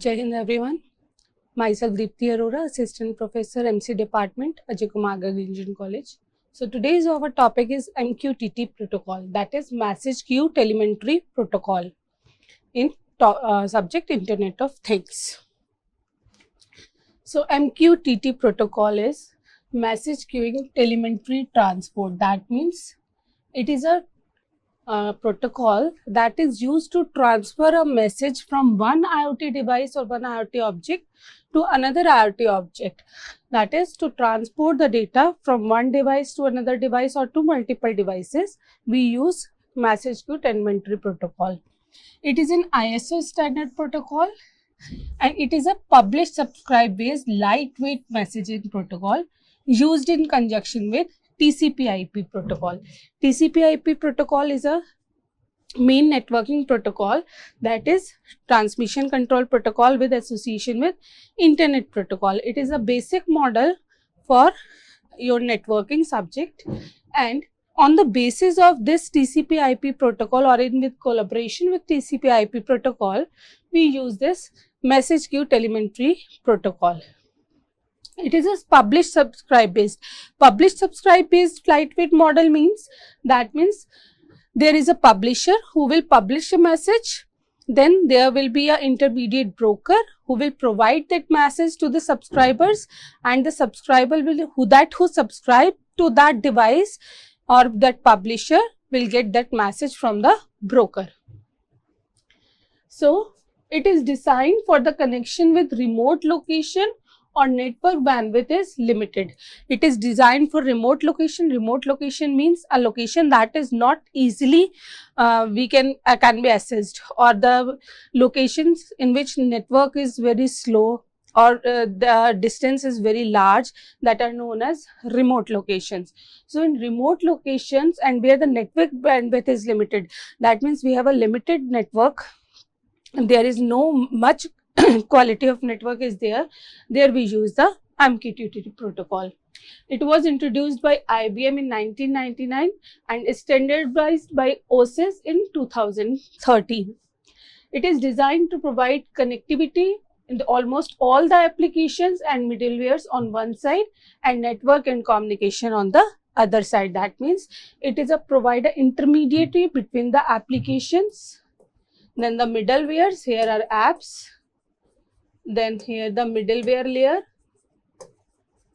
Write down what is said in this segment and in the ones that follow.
Jai Hind everyone. Myself Deepthi Arora, Assistant Professor MC Department, Ajay Kumar Garg Engineering College. So today's our topic is MQTT protocol, that is Message Queue Telemetry Protocol in subject Internet of Things. So MQTT protocol is Message Queuing Telemetry Transport. That means it is a protocol that is used to transfer a message from one IoT device or one IoT object to another IoT object. That is to transport the data from one device to another device or to multiple devices. We use Message Queue Telemetry Protocol. It is an ISO standard protocol and it is a publish subscribe based lightweight messaging protocol used in conjunction with TCP/IP protocol. TCP/IP protocol is a main networking protocol, that is transmission control protocol with association with internet protocol. It is a basic model for your networking subject, and on the basis of this TCP/IP protocol or in with collaboration with TCP/IP protocol, we use this Message Queue Telemetry Protocol. It is a publish subscribe based. Publish subscribe based lightweight model means there is a publisher who will publish a message, then there will be an intermediate broker who will provide that message to the subscribers, and the subscriber will who subscribe to that device or that publisher will get that message from the broker. So it is designed for the connection with remote location or network bandwidth is limited. It is designed for remote location. Remote location means a location that is not easily can be accessed, or the locations in which network is very slow or the distance is very large, that are known as remote locations. So in remote locations and where the network bandwidth is limited, that means we have a limited network and there is no much quality of network is there we use the MQTT protocol. It was introduced by IBM in 1999 and standardized by OSIS in 2013. It is designed to provide connectivity in almost all the applications and middlewares on one side and network and communication on the other side. That means it is a provider intermediary between the applications, then the middlewares. Here are apps, then here the middleware layer,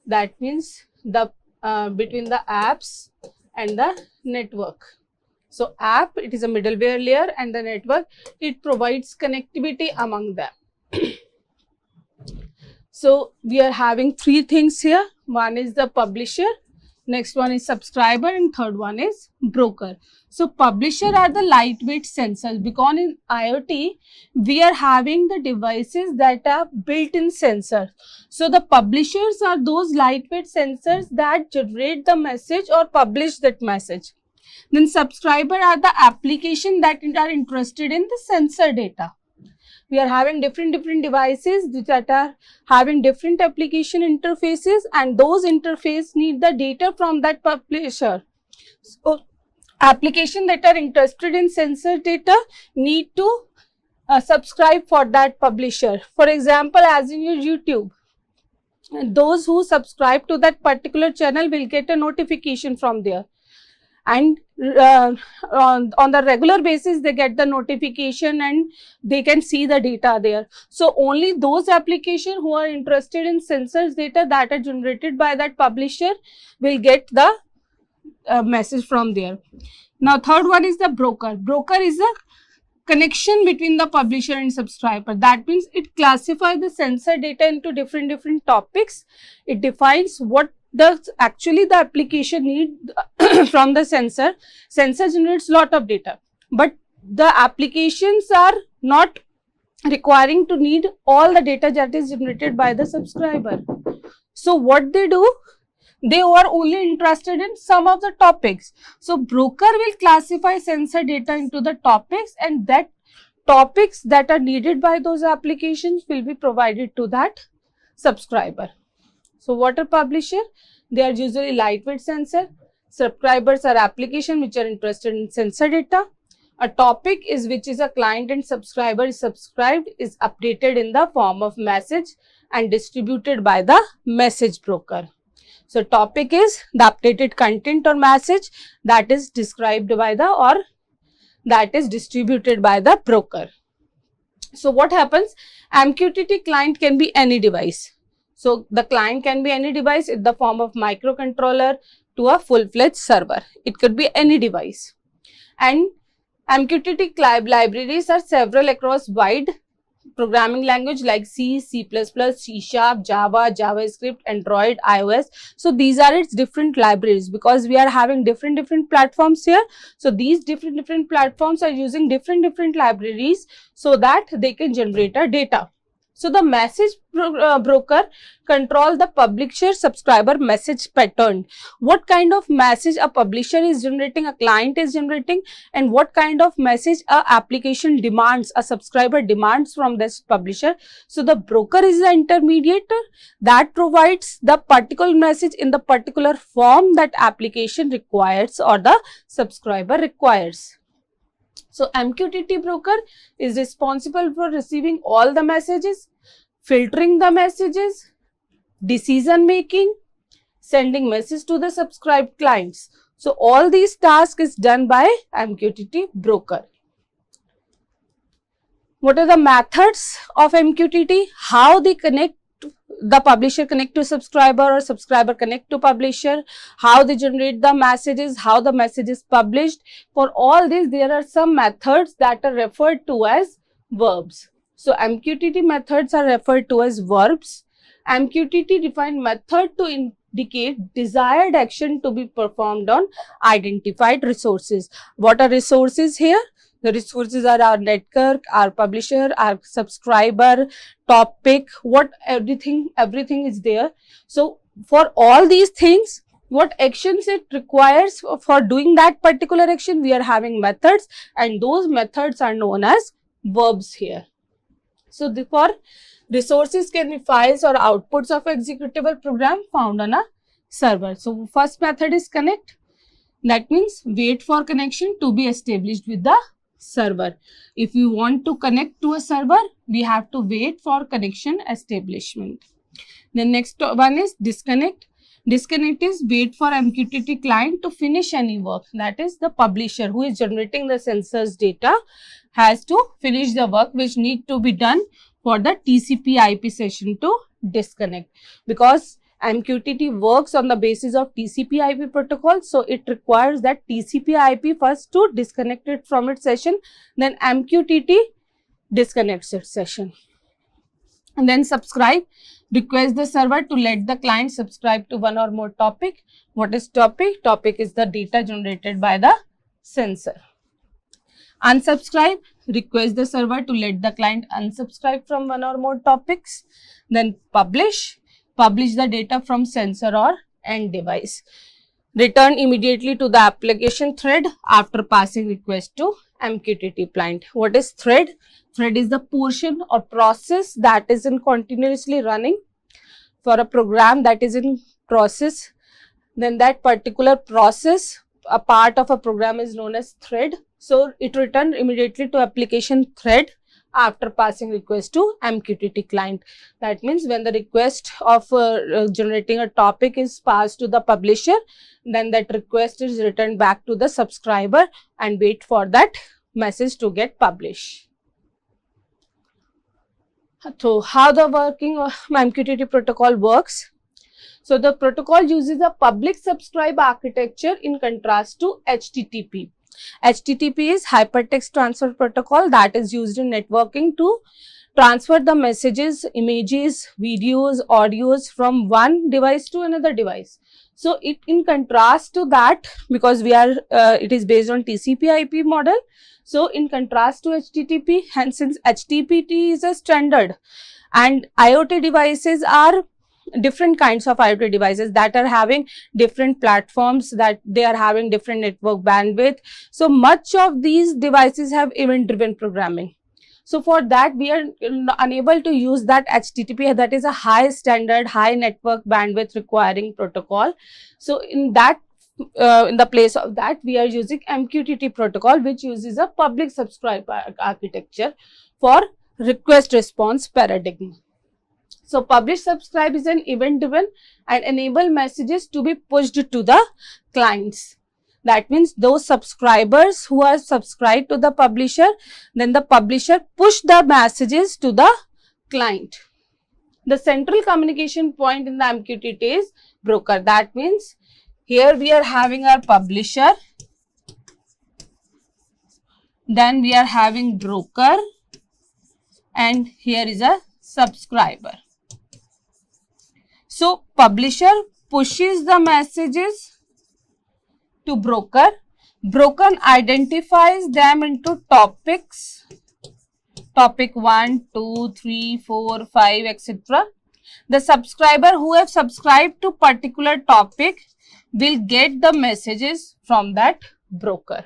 that means the between the apps and the network. So app, it is a middleware layer, and the network, it provides connectivity among them. So we are having three things here. One is the publisher, next one is subscriber, and third one is broker. So publisher are the lightweight sensors, because in IoT we are having the devices that are built-in sensors. So the publishers are those lightweight sensors that generate the message or publish that message. Then subscriber are the application that are interested in the sensor data. We are having different devices that are having different application interfaces, and those interfaces need the data from that publisher. So application that are interested in sensor data need to subscribe for that publisher. For example, as in your YouTube, those who subscribe to that particular channel will get a notification from there, and on the regular basis they get the notification and they can see the data there. So only those applications who are interested in sensors data that are generated by that publisher will get the message from there. Now third one is the broker. Broker is a connection between the publisher and subscriber. That means it classifies the sensor data into different topics. It defines what actually the application need from the sensor. Sensor generates lot of data, but the applications are not requiring to need all the data that is generated by the subscriber. So what they do, they are only interested in some of the topics. So broker will classify sensor data into the topics, and that topics that are needed by those applications will be provided to that subscriber. So what are publisher? They are usually lightweight sensor. Subscribers are application which are interested in sensor data. A topic is which is a client and subscriber is subscribed is updated in the form of message and distributed by the message broker. So topic is the updated content or message that is described by the or that is distributed by the broker. So what happens? MQTT client can be any device. So the client can be any device in the form of microcontroller to a full-fledged server. It could be any device. And MQTT libraries are several across wide programming language like C, C++, C#, Java, JavaScript, Android, iOS. So these are its different libraries because we are having different platforms here. So these different platforms are using different libraries so that they can generate a data. So the message broker control the publisher subscriber message pattern. What kind of message a publisher is generating, a client is generating, and what kind of message a application demands, a subscriber demands from this publisher. So the broker is the intermediator that provides the particular message in the particular form that application requires or the subscriber requires. So MQTT broker is responsible for receiving all the messages, filtering the messages, decision making, sending message to the subscribed clients. So all these tasks is done by MQTT broker. What are the methods of MQTT? How they connect, the publisher connect to subscriber or subscriber connect to publisher, how they generate the messages, how the message is published. For all this, there are some methods that are referred to as verbs. So MQTT methods are referred to as verbs. MQTT define method to indicate desired action to be performed on identified resources. What are resources here? The resources are our network, our publisher, our subscriber, topic, what everything is there. So for all these things, what actions it requires for doing that particular action, we are having methods, and those methods are known as verbs here. So for resources can be files or outputs of executable program found on a server. So first method is connect. That means wait for connection to be established with the server. If you want to connect to a server, we have to wait for connection establishment. The next one is disconnect. Disconnect is wait for MQTT client to finish any work. That is the publisher who is generating the census data has to finish the work which need to be done for the TCP IP session to disconnect, because MQTT works on the basis of TCP IP protocol. So it requires that TCP IP first to disconnect it from its session, then MQTT disconnects its session. And then subscribe, request the server to let the client subscribe to one or more topic. What is topic? Topic is the data generated by the sensor. Unsubscribe, request the server to let the client unsubscribe from one or more topics. Then publish the data from sensor or end device. Return immediately to the application thread after passing request to MQTT client. What is thread? Thread is the portion or process that is in continuously running. For a program that is in process, then that particular process, a part of a program, is known as thread. So it return immediately to application thread after passing request to MQTT client. That means when the request of generating a topic is passed to the publisher, then that request is returned back to the subscriber and wait for that message to get published. So how the working of MQTT protocol works? So the protocol uses a public subscribe architecture in contrast to HTTP. HTTP is Hypertext Transfer Protocol that is used in networking to transfer the messages, images, videos, audios from one device to another device. So it in contrast to that, because we are it is based on TCP IP model. So in contrast to HTTP, and since HTTP is a standard and IoT devices are different kinds of IoT devices that are having different platforms, that they are having different network bandwidth. So much of these devices have event driven programming. So for that we are unable to use that HTTP, that is a high standard, high network bandwidth requiring protocol. So in that in the place of that, we are using MQTT protocol, which uses a public subscribe architecture for request response paradigm. So publish subscribe is an event driven and enable messages to be pushed to the clients. That means those subscribers who are subscribed to the publisher, then the publisher push the messages to the client. The central communication point in the MQTT is broker. That means here we are having our publisher, then we are having broker, and here is a subscriber. So publisher pushes the messages to broker. Broker identifies them into topics, topic 1, 2, 3, 4, 5, etc. The subscriber who have subscribed to particular topic will get the messages from that broker.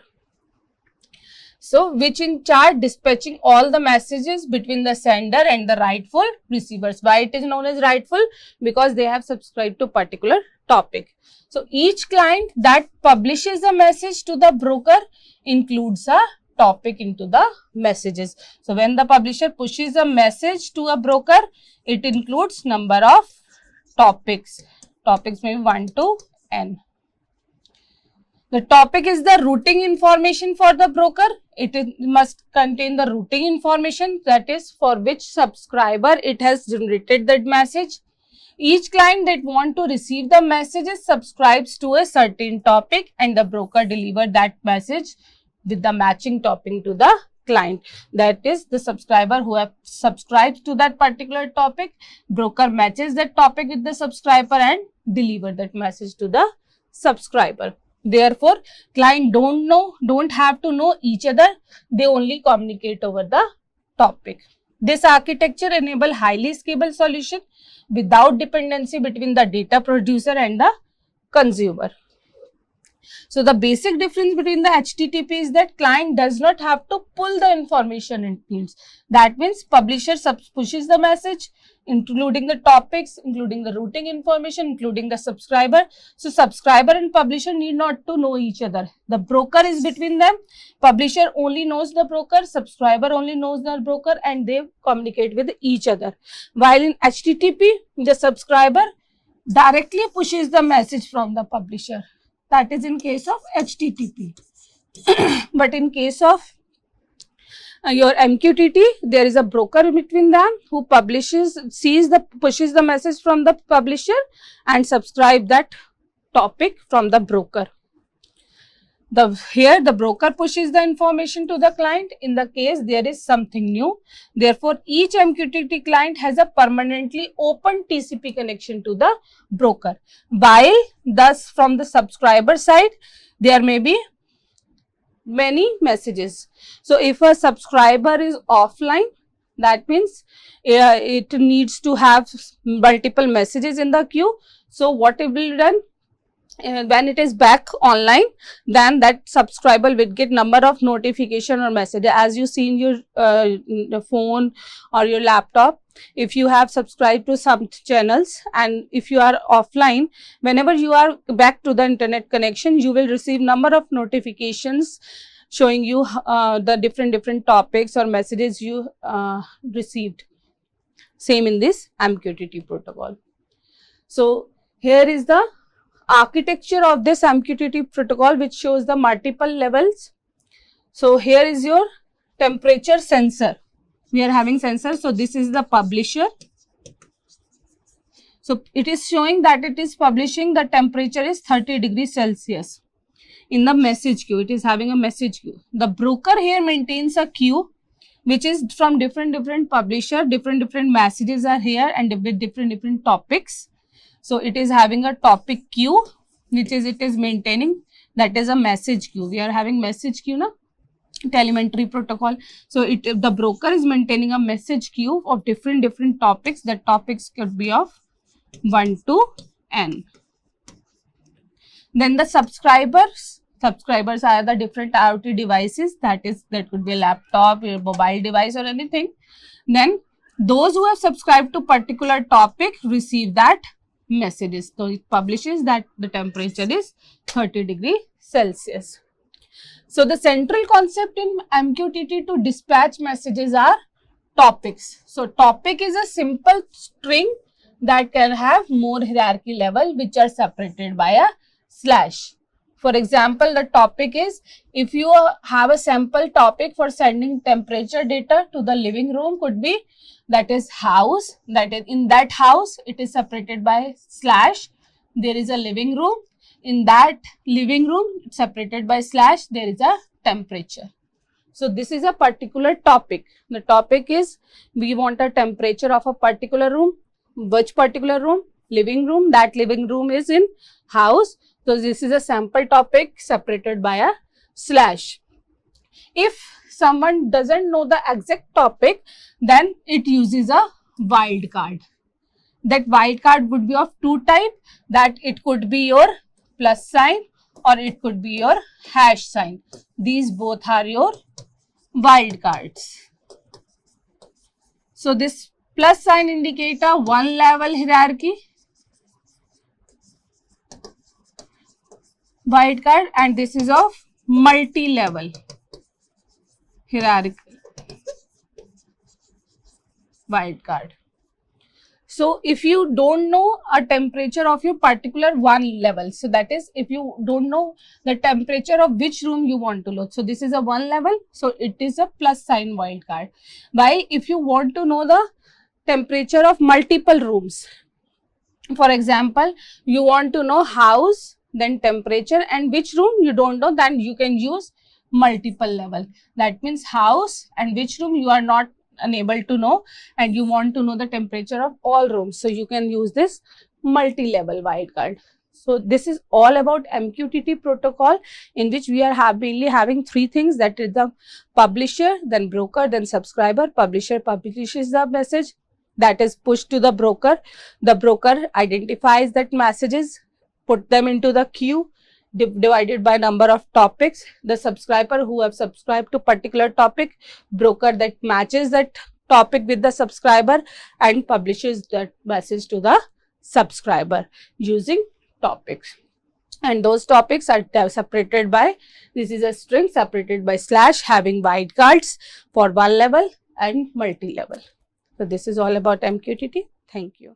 So, which in charge dispatching all the messages between the sender and the rightful receivers. Why it is known as rightful? Because they have subscribed to particular topic. So, each client that publishes a message to the broker includes a topic into the messages. So, when the publisher pushes a message to a broker, it includes number of topics. Topics may be 1 to n. The topic is the routing information for the broker. It must contain the routing information, that is for which subscriber it has generated that message. Each client that want to receive the messages subscribes to a certain topic and the broker deliver that message with the matching topic to the client. That is the subscriber who have subscribed to that particular topic. Broker matches that topic with the subscriber and deliver that message to the subscriber. Therefore, client don't have to know each other. They only communicate over the topic. This architecture enable highly scalable solution without dependency between the data producer and the consumer. So, the basic difference between the HTTP is that client does not have to pull the information it needs. That means publisher pushes the message, including the topics, including the routing information, including the subscriber. So, subscriber and publisher need not to know each other. The broker is between them. Publisher only knows the broker, subscriber only knows the broker, and they communicate with each other. While in HTTP, the subscriber directly pushes the message from the publisher. That is in case of HTTP. But in case of your MQTT, there is a broker between them who pushes the message from the publisher and subscribe that topic from the broker. Here the broker pushes the information to the client in the case there is something new. Therefore, each MQTT client has a permanently open TCP connection to the broker. While thus from the subscriber side, there may be many messages. So, if a subscriber is offline, that means it needs to have multiple messages in the queue. So, what it will be done? When it is back online, then that subscriber will get number of notification or message. As you see in your phone or your laptop, if you have subscribed to some channels and if you are offline, whenever you are back to the internet connection, you will receive number of notifications showing you the different topics or messages you received. Same in this MQTT protocol. So, here is the architecture of this MQTT protocol, which shows the multiple levels. So, here is your temperature sensor. We are having sensor. So, this is the publisher. So, it is showing that it is publishing the temperature is 30 degrees Celsius in the message queue. It is having a message queue. The broker here maintains a queue which is from different publisher, different messages are here and with different topics. So, it is having a topic queue which is it is maintaining, that is a message queue. We are having message queue now, telemetry protocol. So, the broker is maintaining a message queue of different topics. The topics could be of 1 to n. Then the subscribers are the different IoT devices, that could be a laptop, your mobile device or anything. Then those who have subscribed to particular topic receive that messages. So it publishes that the temperature is 30 degrees Celsius. So the central concept in MQTT to dispatch messages are topics. So topic is a simple string that can have more hierarchy level which are separated by a slash. For example, the topic is, if you have a sample topic for sending temperature data to the living room, could be that is house, that is in that house it is separated by slash, there is a living room, in that living room separated by slash there is a temperature. So this is a particular topic. The topic is, we want a temperature of a particular room. Which particular room? Living room. That living room is in house. So this is a sample topic separated by a slash. If someone doesn't know the exact topic, then it uses a wildcard. That wildcard would be of two types, that it could be your plus sign or it could be your hash sign. These both are your wildcards. So this plus sign indicate a one level hierarchy wildcard, and this is of multi-level hierarchy wildcard. So if you don't know a temperature of your particular one level, so that is if you don't know the temperature of which room you want to load, so this is a one level, so it is a plus sign wildcard. Why? If you want to know the temperature of multiple rooms, for example, you want to know house, then temperature, and which room you don't know, then you can use multiple level. That means house and which room you are not unable to know, and you want to know the temperature of all rooms, so you can use this multi-level wildcard. So this is all about MQTT protocol, in which we are mainly having three things, that is the publisher, then broker, then subscriber. Publisher publishes the message, that is pushed to the broker. The broker identifies that messages, put them into the queue divided by number of topics. The subscriber who have subscribed to particular topic, broker that matches that topic with the subscriber and publishes that message to the subscriber using topics. And those topics are separated by, this is a string separated by slash, having wildcards for one level and multi-level. So this is all about MQTT. Thank you.